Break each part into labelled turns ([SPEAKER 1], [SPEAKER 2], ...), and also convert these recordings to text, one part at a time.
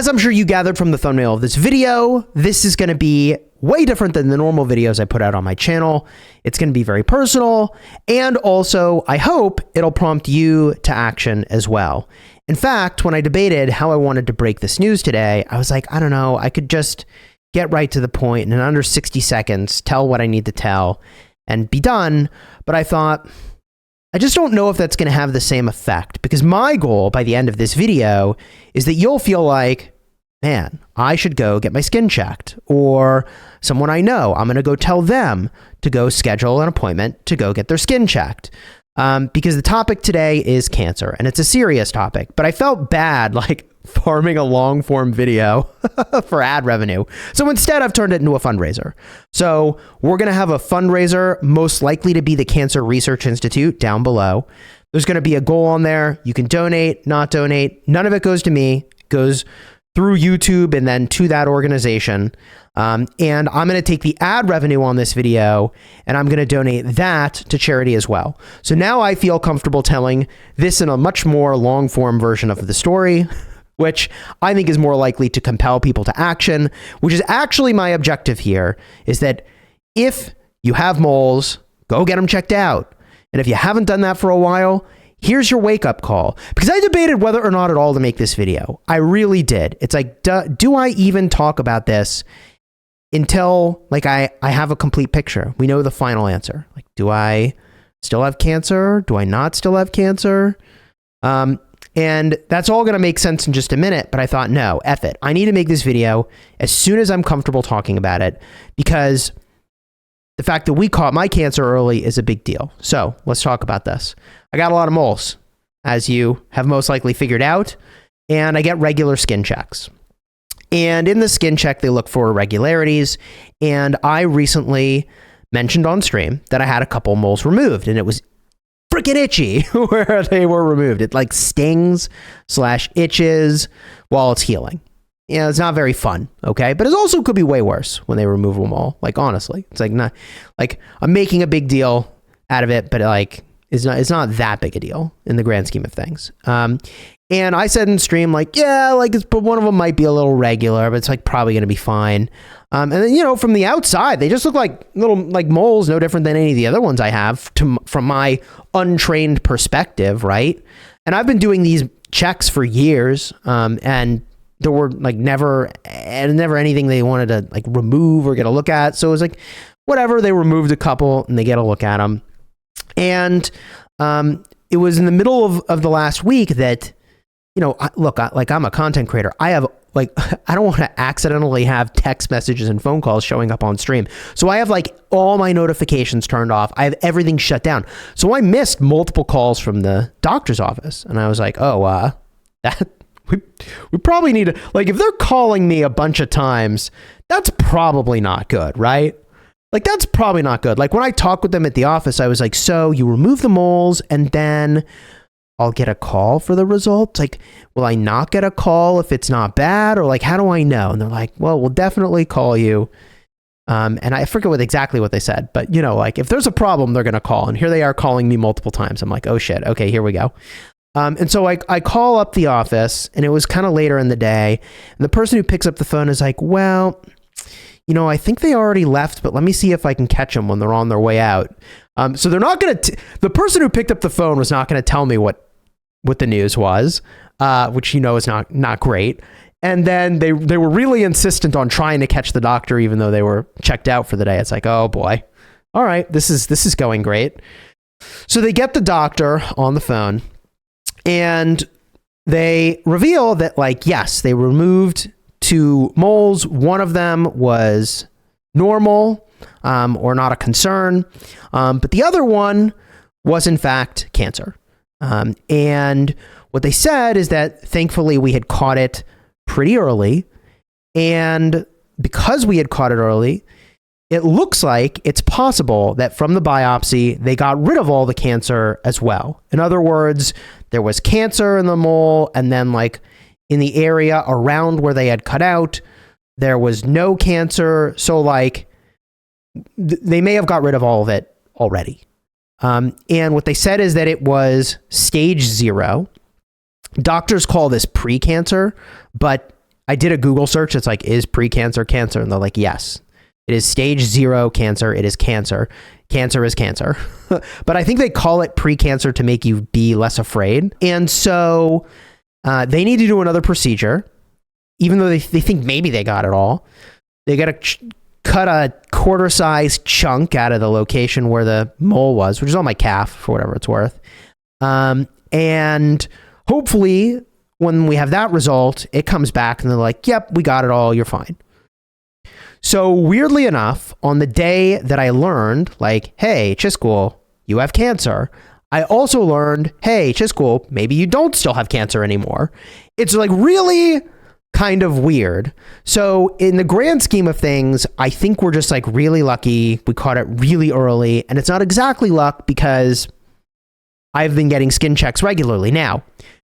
[SPEAKER 1] As I'm sure you gathered from the thumbnail of this video, this is going to be way different than the normal videos I put out on my channel. It's going to be very personal, and also, I hope it'll prompt you to action as well. In fact, when I debated how I wanted to break this news today, I was like, I don't know, I could just get right to the point and in under 60 seconds, tell what I need to tell and be done. But I thought, I just don't know if that's going to have the same effect, because my goal by the end of this video is that you'll feel like, man, I should go get my skin checked, or someone I know, I'm going to go tell them to go schedule an appointment to go get their skin checked. Because the topic today is cancer, and it's a serious topic, but I felt bad like farming a long form video for ad revenue. So instead I've turned it into a fundraiser. So we're going to have a fundraiser, most likely to be the Cancer Research Institute down below. There's going to be a goal on there. You can donate, not donate. None of it goes to me. It goes through YouTube and then to that organization. And I'm going to take the ad revenue on this video and I'm going to donate that to charity as well. So now I feel comfortable telling this in a much more long form version of the story, which I think is more likely to compel people to action, which is actually my objective here, is that if you have moles, go get them checked out. And if you haven't done that for a while, here's your wake-up call. Because I debated whether or not at all to make this video. I really did. It's like, do I even talk about this until like I have a complete picture? We know the final answer. Like, do I still have cancer? Do I not still have cancer? And that's all going to make sense in just a minute, but I thought, no, F it. I need to make this video as soon as I'm comfortable talking about it, because the fact that we caught my cancer early is a big deal. So let's talk about this. I got a lot of moles, as you have most likely figured out, and I get regular skin checks. And in the skin check, they look for irregularities. And I recently mentioned on stream that I had a couple moles removed, and it was freaking itchy where they were removed. It like stings / itches while it's healing. Yeah, it's not very fun, okay? But it also could be way worse when they remove them all. Like, honestly, it's like not like I'm making a big deal out of it, but like it's not that big a deal in the grand scheme of things. And I said in stream, like, yeah, like but one of them might be a little regular, but it's like probably going to be fine. And then, you know, from the outside, they just look like little like moles, no different than any of the other ones I have from my untrained perspective, right? And I've been doing these checks for years, and there were like never anything they wanted to like remove or get a look at. So it was like, whatever, they removed a couple and they get a look at them. And it was in the middle of the last week that, you know, I'm a content creator. I have like, I don't want to accidentally have text messages and phone calls showing up on stream. So I have like all my notifications turned off. I have everything shut down. So I missed multiple calls from the doctor's office. And I was like, oh, we probably need to, like, if they're calling me a bunch of times, that's probably not good, right? Like, that's probably not good. Like, when I talked with them at the office, I was like, so you remove the moles and then I'll get a call for the results? Like, will I not get a call if it's not bad? Or like, how do I know? And they're like, well, we'll definitely call you. And I forget exactly what they said, but you know, like if there's a problem, they're going to call. And here they are calling me multiple times. I'm like, oh shit. Okay, here we go. And so I call up the office, and it was kind of later in the day. And the person who picks up the phone is like, well, you know, I think they already left, but let me see if I can catch them when they're on their way out. So they're not going to, the person who picked up the phone was not going to tell me what the news was, which, you know, is not great. And then they were really insistent on trying to catch the doctor, even though they were checked out for the day. It's like, oh boy. All right. This is going great. So they get the doctor on the phone, and they reveal that, like, yes, they removed 2 moles. One of them was normal, or not a concern. But the other one was in fact cancer. And what they said is that thankfully we had caught it pretty early. And because we had caught it early, it looks like it's possible that from the biopsy, they got rid of all the cancer as well. In other words, there was cancer in the mole, and then like in the area around where they had cut out, there was no cancer. So like they may have got rid of all of it already. And what they said is that it was stage 0. Doctors call this pre-cancer, but I did a Google search. It's like, is precancer cancer? And they're like, yes, it is stage 0 cancer. It is cancer. Cancer is cancer. But I think they call it precancer to make you be less afraid. And so they need to do another procedure, even though they think maybe they got it all. They got to cut a quarter-sized chunk out of the location where the mole was, which is on my calf, for whatever it's worth. And hopefully, when we have that result, it comes back and they're like, yep, we got it all, you're fine. So weirdly enough, on the day that I learned, like, hey, Chisgule, you have cancer, I also learned, hey, Chisgule, maybe you don't still have cancer anymore. It's like really kind of weird. So in the grand scheme of things, I think we're just like really lucky. We caught it really early, and it's not exactly luck because I've been getting skin checks regularly. Now,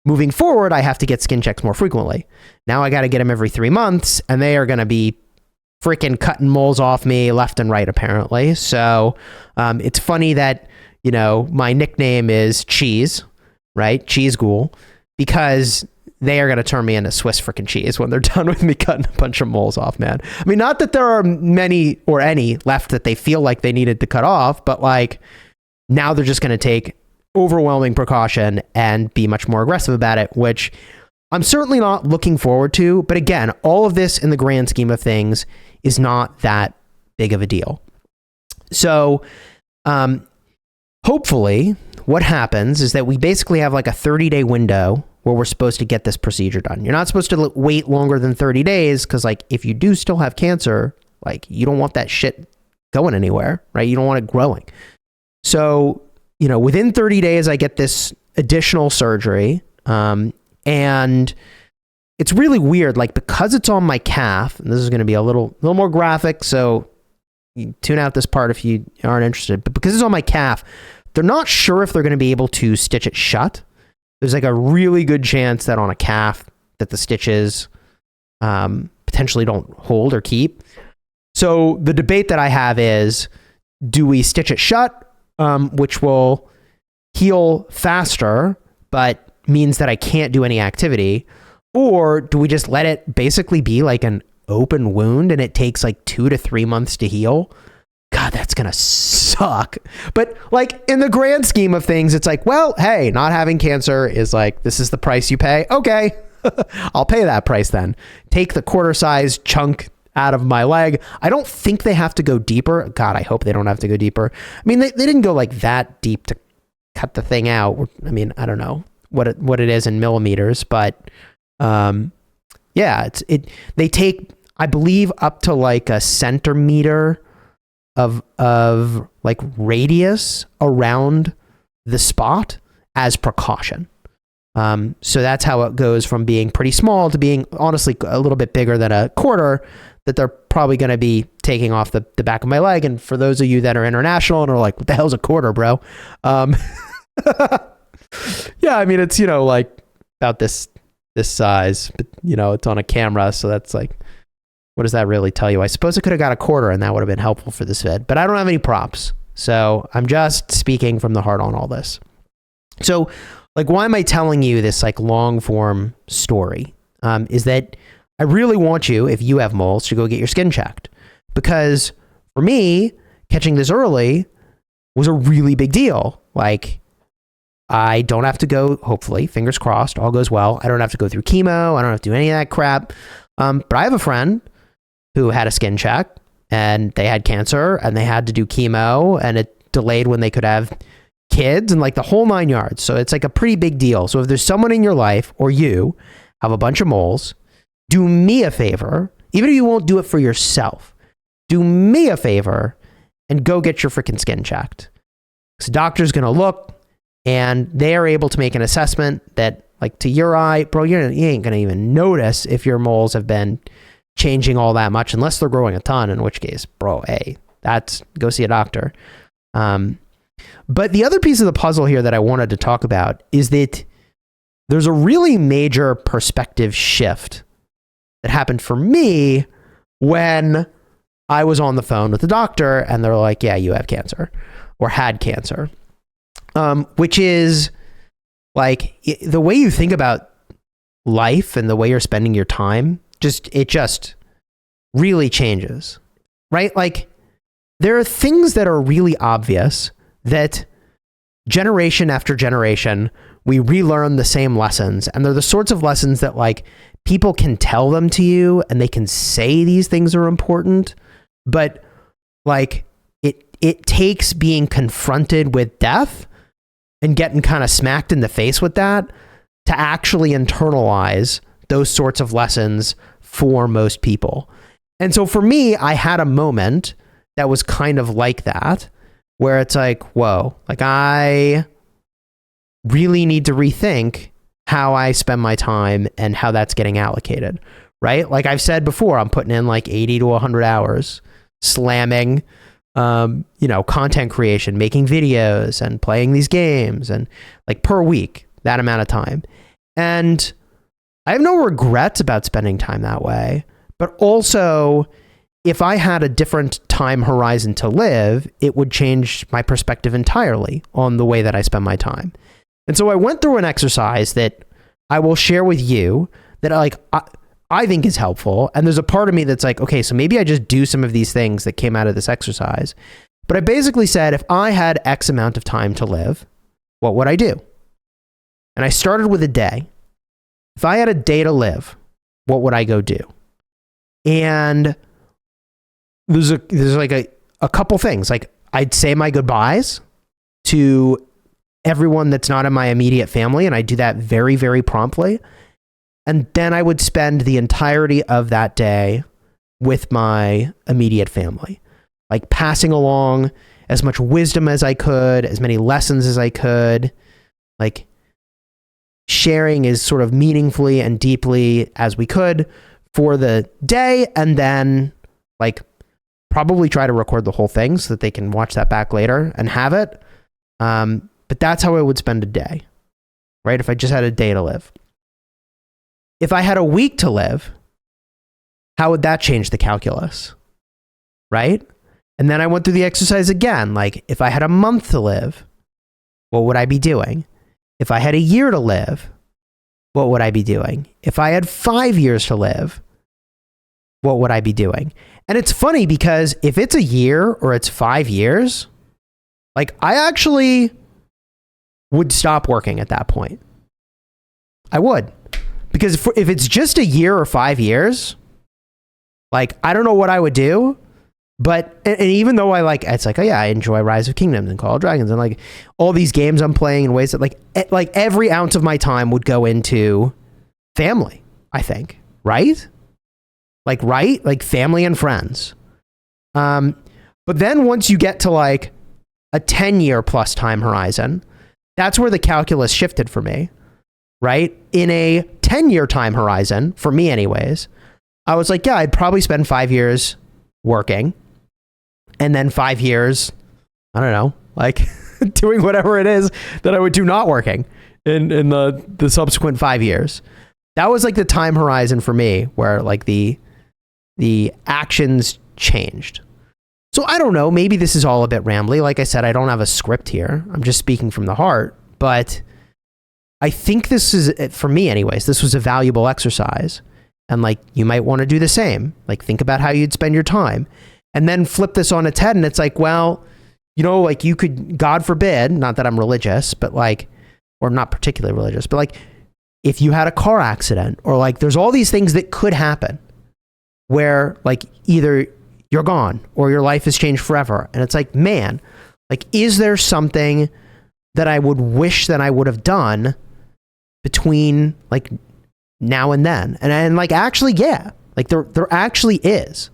[SPEAKER 1] moving forward, I have to get skin checks more frequently. Now I got to get them every 3 months, and they are going to be freaking cutting moles off me left and right, apparently. So it's funny that, you know, my nickname is Cheese, right? Chisgule, because they are going to turn me into Swiss freaking cheese when they're done with me cutting a bunch of moles off, man. I mean, not that there are many or any left that they feel like they needed to cut off, but like now they're just going to take overwhelming precaution and be much more aggressive about it, which I'm certainly not looking forward to. But again, all of this in the grand scheme of things is not that big of a deal. So hopefully what happens is that we basically have like a 30-day window where we're supposed to get this procedure done. You're not supposed to wait longer than 30 days because like if you do still have cancer, like you don't want that shit going anywhere, right? You don't want it growing. So, you know, within 30 days, I get this additional surgery. And it's really weird, like because it's on my calf, and this is going to be a little more graphic, so you tune out this part if you aren't interested, but because it's on my calf, they're not sure if they're going to be able to stitch it shut. There's like a really good chance that on a calf that the stitches potentially don't hold or keep. So the debate that I have is, do we stitch it shut, which will heal faster, but means that I can't do any activity, or do we just let it basically be like an open wound and it takes like 2 to 3 months to heal? God, that's gonna suck. But like in the grand scheme of things, it's like, well, hey, not having cancer is like, this is the price you pay. Okay, I'll pay that price then. Take the quarter-sized chunk out of my leg. I don't think they have to go deeper. God, I hope they don't have to go deeper. I mean, they didn't go like that deep to cut the thing out. I mean, I don't know what it is in millimeters, but yeah, they take, I believe, up to like a centimeter of like radius around the spot as precaution. So that's how it goes from being pretty small to being honestly a little bit bigger than a quarter that they're probably going to be taking off the back of my leg. And for those of you that are international and are like, what the hell's a quarter, bro? Yeah, I mean, it's, you know, like about this size, but you know, it's on a camera. So that's like, what does that really tell you? I suppose I could have got a quarter and that would have been helpful for this vid, but I don't have any props. So I'm just speaking from the heart on all this. So like, why am I telling you this like long form story? Is that I really want you, if you have moles, to go get your skin checked, because for me, catching this early was a really big deal. Like, I don't have to go, hopefully, fingers crossed, all goes well. I don't have to go through chemo. I don't have to do any of that crap. But I have a friend who had a skin check and they had cancer and they had to do chemo and it delayed when they could have kids and like the whole 9 yards. So it's like a pretty big deal. So if there's someone in your life or you have a bunch of moles, do me a favor, even if you won't do it for yourself, do me a favor and go get your freaking skin checked. Because the doctor's going to look and they are able to make an assessment that, like, to your eye, bro, you ain't going to even notice if your moles have been changing all that much unless they're growing a ton, in which case, bro, hey, go see a doctor. But the other piece of the puzzle here that I wanted to talk about is that there's a really major perspective shift that happened for me when I was on the phone with the doctor and they're like, yeah, you have cancer or had cancer, which is like the way you think about life and the way you're spending your time it just really changes, right? Like there are things that are really obvious that generation after generation, we relearn the same lessons. And they're the sorts of lessons that like people can tell them to you and they can say these things are important, but like it takes being confronted with death and getting kind of smacked in the face with that to actually internalize those sorts of lessons for most people. And so for me, I had a moment that was kind of like that, where it's like, whoa, like I really need to rethink how I spend my time and how that's getting allocated, right? Like I've said before, I'm putting in like 80 to 100 hours slamming, content creation, making videos and playing these games and like per week, that amount of time. And I have no regrets about spending time that way, but also if I had a different time horizon to live, it would change my perspective entirely on the way that I spend my time. And so I went through an exercise that I will share with you that I think is helpful. And there's a part of me that's like, okay, so maybe I just do some of these things that came out of this exercise. But I basically said, if I had X amount of time to live, what would I do? And I started with a day. If I had a day to live, what would I go do? And there's like a couple things. Like I'd say my goodbyes to everyone that's not in my immediate family, and I do that very, very promptly. And then I would spend the entirety of that day with my immediate family, like passing along as much wisdom as I could, as many lessons as I could, like sharing as sort of meaningfully and deeply as we could for the day, and then like probably try to record the whole thing so that they can watch that back later and have it. But that's how I would spend a day, right? If I just had a day to live. If I had a week to live, how would that change the calculus, right? And then I went through the exercise again. Like if I had a month to live, what would I be doing? If I had a year to live, what would I be doing? If I had 5 years to live, what would I be doing? And it's funny because if it's a year or it's 5 years, like I actually would stop working at that point. I would. Because if it's just a year or 5 years, like I don't know what I would do, but and even though it's like, oh yeah, I enjoy Rise of Kingdoms and Call of Dragons and like all these games I'm playing in ways that like every ounce of my time would go into family, I think, right? Like family and friends. But then once you get to like a 10-year plus time horizon, that's where the calculus shifted for me, right? In a 10-year time horizon, for me anyways, I was like, yeah, I'd probably spend 5 years working and then 5 years, I don't know, like doing whatever it is that I would do not working in the subsequent 5 years. That was like the time horizon for me where like the actions changed. So I don't know, maybe this is all a bit rambly. Like I said, I don't have a script here. I'm just speaking from the heart, but I think this is, for me anyways, this was a valuable exercise. And like, you might want to do the same. Like think about how you'd spend your time and then flip this on its head. And it's like, well, like you could, God forbid, not that I'm religious, but like, or not particularly religious, but like if you had a car accident or like, there's all these things that could happen where like either you're gone or your life has changed forever. And it's like, man, like, is there something that I would wish that I would have done between like now and then? And like, actually, yeah, like there actually is.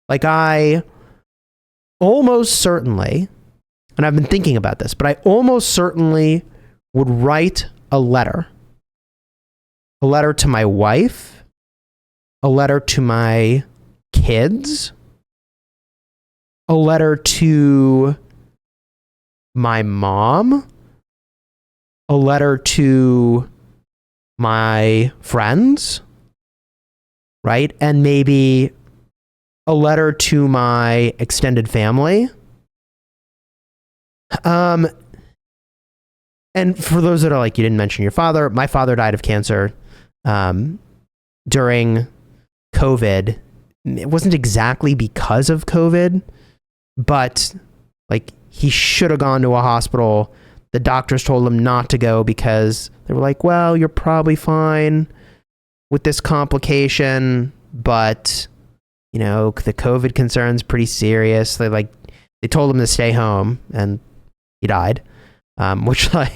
[SPEAKER 1] Like I almost certainly, and I've been thinking about this, but I almost certainly would write a letter to my wife, a letter to my kids, a letter to my mom, a letter to my friends, right? And maybe a letter to my extended family. And for those that are like, you didn't mention your father, my father died of cancer during COVID. It wasn't exactly because of COVID, but like he should have gone to a hospital. The doctors told him not to go because they were like, well, you're probably fine with this complication, but you know, the COVID concern's pretty serious. They told him to stay home, and he died. Which like,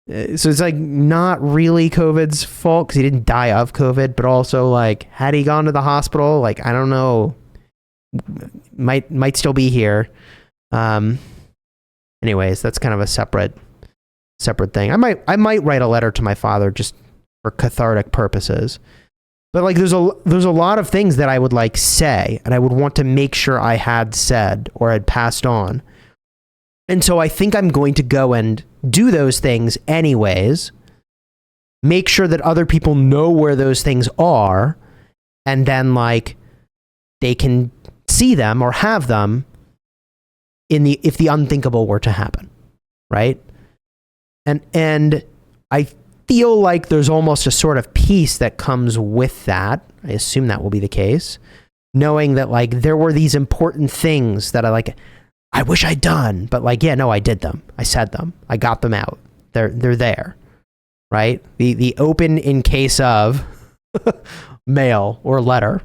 [SPEAKER 1] so it's like not really COVID's fault because he didn't die of COVID, but also like, had he gone to the hospital, like, I don't know, might still be here. Anyways, that's kind of a separate thing. I might write a letter to my father just for cathartic purposes. But like, there's a lot of things that I would like say, and I would want to make sure I had said or had passed on. And so I think I'm going to go and do those things anyways, make sure that other people know where those things are, and then like they can see them or have them if the unthinkable were to happen, right? And I feel like there's almost a sort of peace that comes with that. I assume that will be the case, knowing that like there were these important things that I wish I'd done, but like, yeah, no, I did them. I said them. I got them out. They're there, right? The open in case of mail or letter.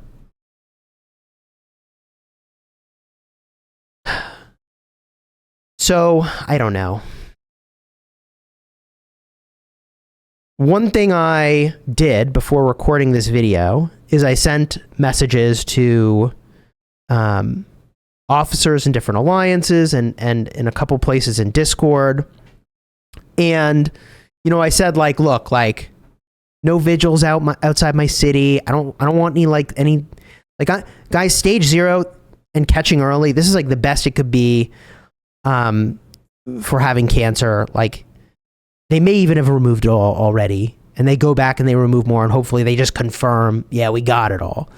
[SPEAKER 1] So I don't know. One thing I did before recording this video is I sent messages to officers in different alliances and in a couple places in Discord. And, you know, I said like, look, like no vigils outside my city. I don't want any guys, stage 0 and catching early. This is like the best it could be for having cancer. Like, they may even have removed it all already, and they go back and they remove more, and hopefully they just confirm, yeah, we got it all.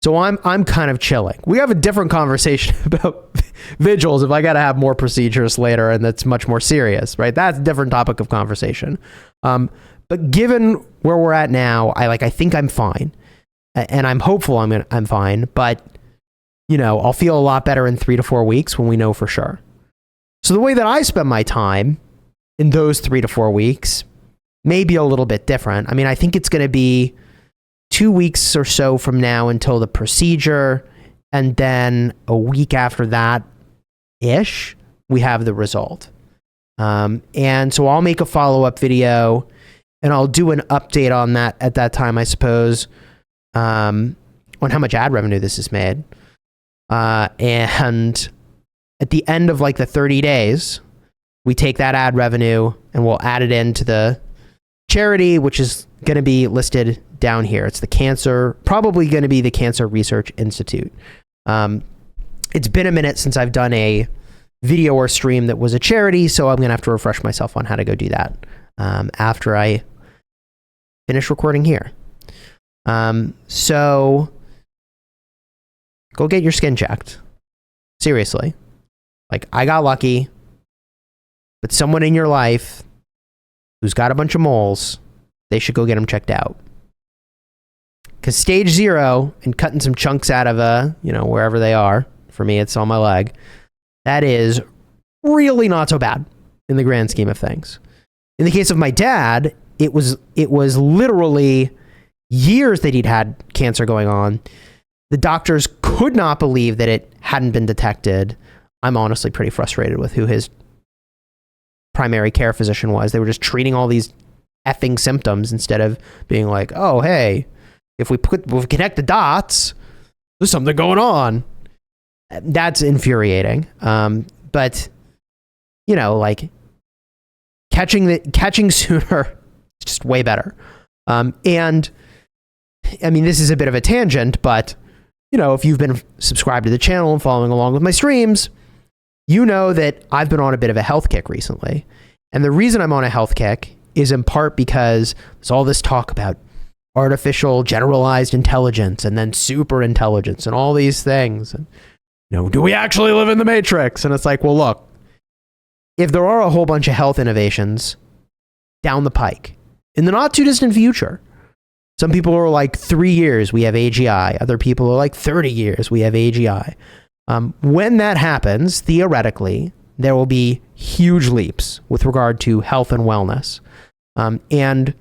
[SPEAKER 1] So I'm kind of chilling. We have a different conversation about vigils if I got to have more procedures later, and that's much more serious, right? That's a different topic of conversation. But given where we're at now, I think I'm fine, and I'm hopeful I'm fine. But you know, I'll feel a lot better in 3 to 4 weeks when we know for sure. So the way that I spend my time in those 3 to 4 weeks may be a little bit different. I mean, I think it's going to be 2 weeks or so from now until the procedure, and then a week after that ish, we have the result. And so I'll make a follow-up video, and I'll do an update on that at that time, I suppose, on how much ad revenue this has made. And at the end of like the 30 days, we take that ad revenue and we'll add it into the charity, which is going to be listed down here. It's probably going to be the Cancer Research Institute. It's been a minute since I've done a video or stream that was a charity, so I'm going to have to refresh myself on how to go do that after I finish recording here. So go get your skin checked. Seriously. Like, I got lucky, but someone in your life who's got a bunch of moles, they should go get them checked out. Because stage 0 and cutting some chunks out of wherever they are, for me, it's on my leg, that is really not so bad in the grand scheme of things. In the case of my dad, it was literally years that he'd had cancer going on. The doctors could not believe that it hadn't been detected. I'm honestly pretty frustrated with who his primary care physician was. They were just treating all these effing symptoms instead of being like, oh, hey, if we connect the dots, there's something going on. That's infuriating. But you know, like catching sooner is just way better. And I mean, this is a bit of a tangent, but you know, if you've been subscribed to the channel and following along with my streams, you know that I've been on a bit of a health kick recently. And the reason I'm on a health kick is in part because there's all this talk about artificial generalized intelligence and then super intelligence and all these things. And, you know, do we actually live in the Matrix? And it's like, well, look, if there are a whole bunch of health innovations down the pike in the not too distant future, Some people are like 3 years, we have AGI. Other people are like 30 years, we have AGI. When that happens, theoretically, there will be huge leaps with regard to health and wellness. And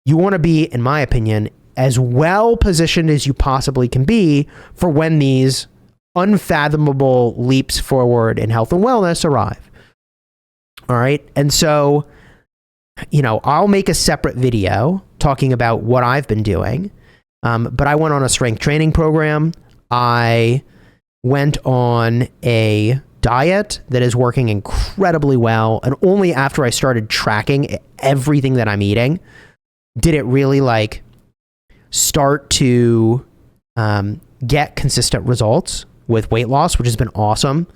[SPEAKER 1] you want to be, in my opinion, as well positioned as you possibly can be for when these unfathomable leaps forward in health and wellness arrive. All right. And so, I'll make a separate video talking about what I've been doing. But I went on a strength training program. I went on a diet that is working incredibly well. And only after I started tracking everything that I'm eating did it really start to get consistent results with weight loss, which has been awesome.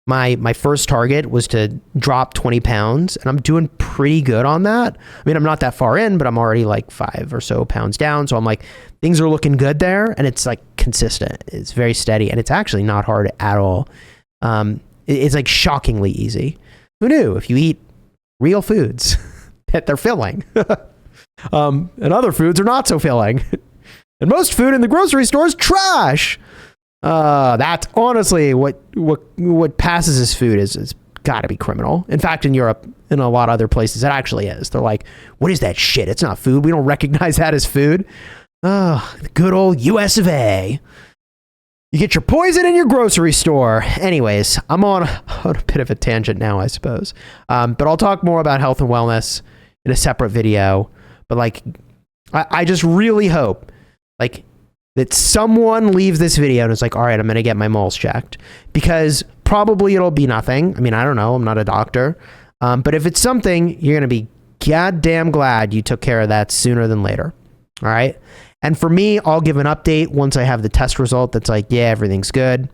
[SPEAKER 1] My first target was to drop 20 pounds, and I'm doing pretty good on that. I mean, I'm not that far in, but I'm already 5 or so pounds down. So I'm things are looking good there, and it's consistent. It's very steady, and it's actually not hard at all. It's shockingly easy. Who knew? If you eat real foods, that they're filling. And other foods are not so filling. And most food in the grocery store is trash. That's honestly what passes as food is got to be criminal. In fact, in Europe and a lot of other places, it actually is. They're like, what is that shit? It's not food. We don't recognize that as food. The good old US of A. You get your poison in your grocery store. Anyways, I'm on a bit of a tangent now, I suppose. But I'll talk more about health and wellness in a separate video. But I just really hope that someone leaves this video and is all right, I'm going to get my moles checked, because probably it'll be nothing. I mean, I don't know. I'm not a doctor. But if it's something, you're going to be goddamn glad you took care of that sooner than later. All right. And for me, I'll give an update once I have the test result that's yeah, everything's good.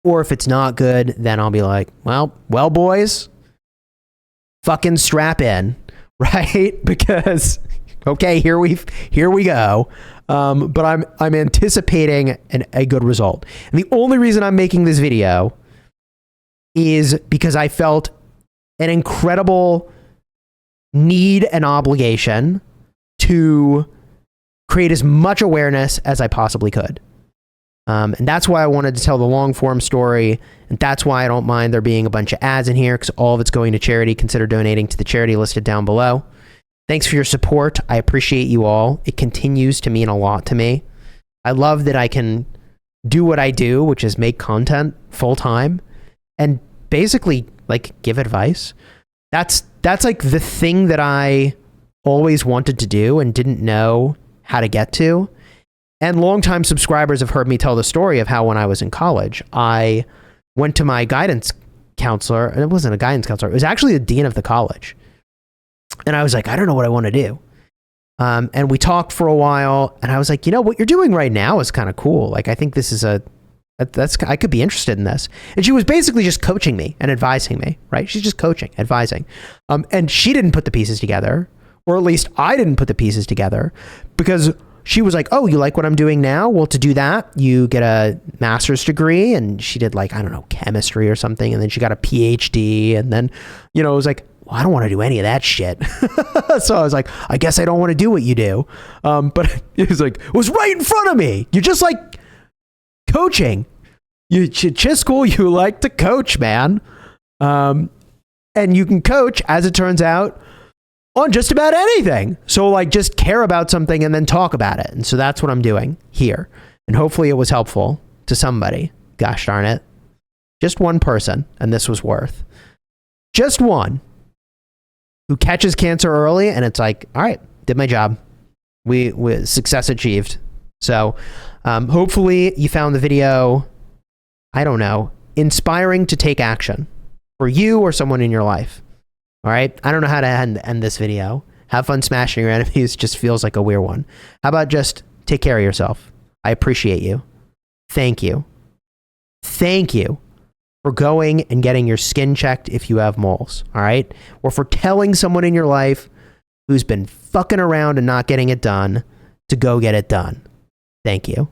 [SPEAKER 1] Or if it's not good, then I'll be well, boys, fucking strap in, right? Because, okay, here we go. But I'm anticipating a good result. And the only reason I'm making this video is because I felt an incredible need and obligation to create as much awareness as I possibly could. And that's why I wanted to tell the long form story. And that's why I don't mind there being a bunch of ads in here, because all of it's going to charity. Consider donating to the charity listed down below. Thanks for your support. I appreciate you all. It continues to mean a lot to me. I love that I can do what I do, which is make content full time and basically give advice. That's the thing that I always wanted to do and didn't know how to get to. And longtime subscribers have heard me tell the story of how when I was in college, I went to my guidance counselor, and it wasn't a guidance counselor. It was actually the dean of the college. And I was I don't know what I want to do. And we talked for a while, and I was what you're doing right now is kind of cool. I think this is I could be interested in this. And she was basically just coaching me and advising me, right? She's just coaching, advising. And she didn't put the pieces together, or at least I didn't put the pieces together, because she was oh, you like what I'm doing now? Well, to do that, you get a master's degree. And she did I don't know, chemistry or something. And then she got a PhD. And then, it was well, I don't want to do any of that shit. So I was I guess I don't want to do what you do. But it was it was right in front of me. You're just coaching. Chisgule, you like to coach, man. And you can coach, as it turns out, on just about anything. So just care about something and then talk about it. And so that's what I'm doing here. And hopefully it was helpful to somebody. Gosh darn it. Just one person. And this was worth. Just one who catches cancer early. And it's all right, did my job. We success achieved. So hopefully you found the video, I don't know, inspiring to take action for you or someone in your life. All right. I don't know how to end this video. Have fun smashing your enemies. Just feels like a weird one. How about just take care of yourself? I appreciate you. Thank you. Thank you for going and getting your skin checked if you have moles. All right. Or for telling someone in your life who's been fucking around and not getting it done to go get it done. Thank you.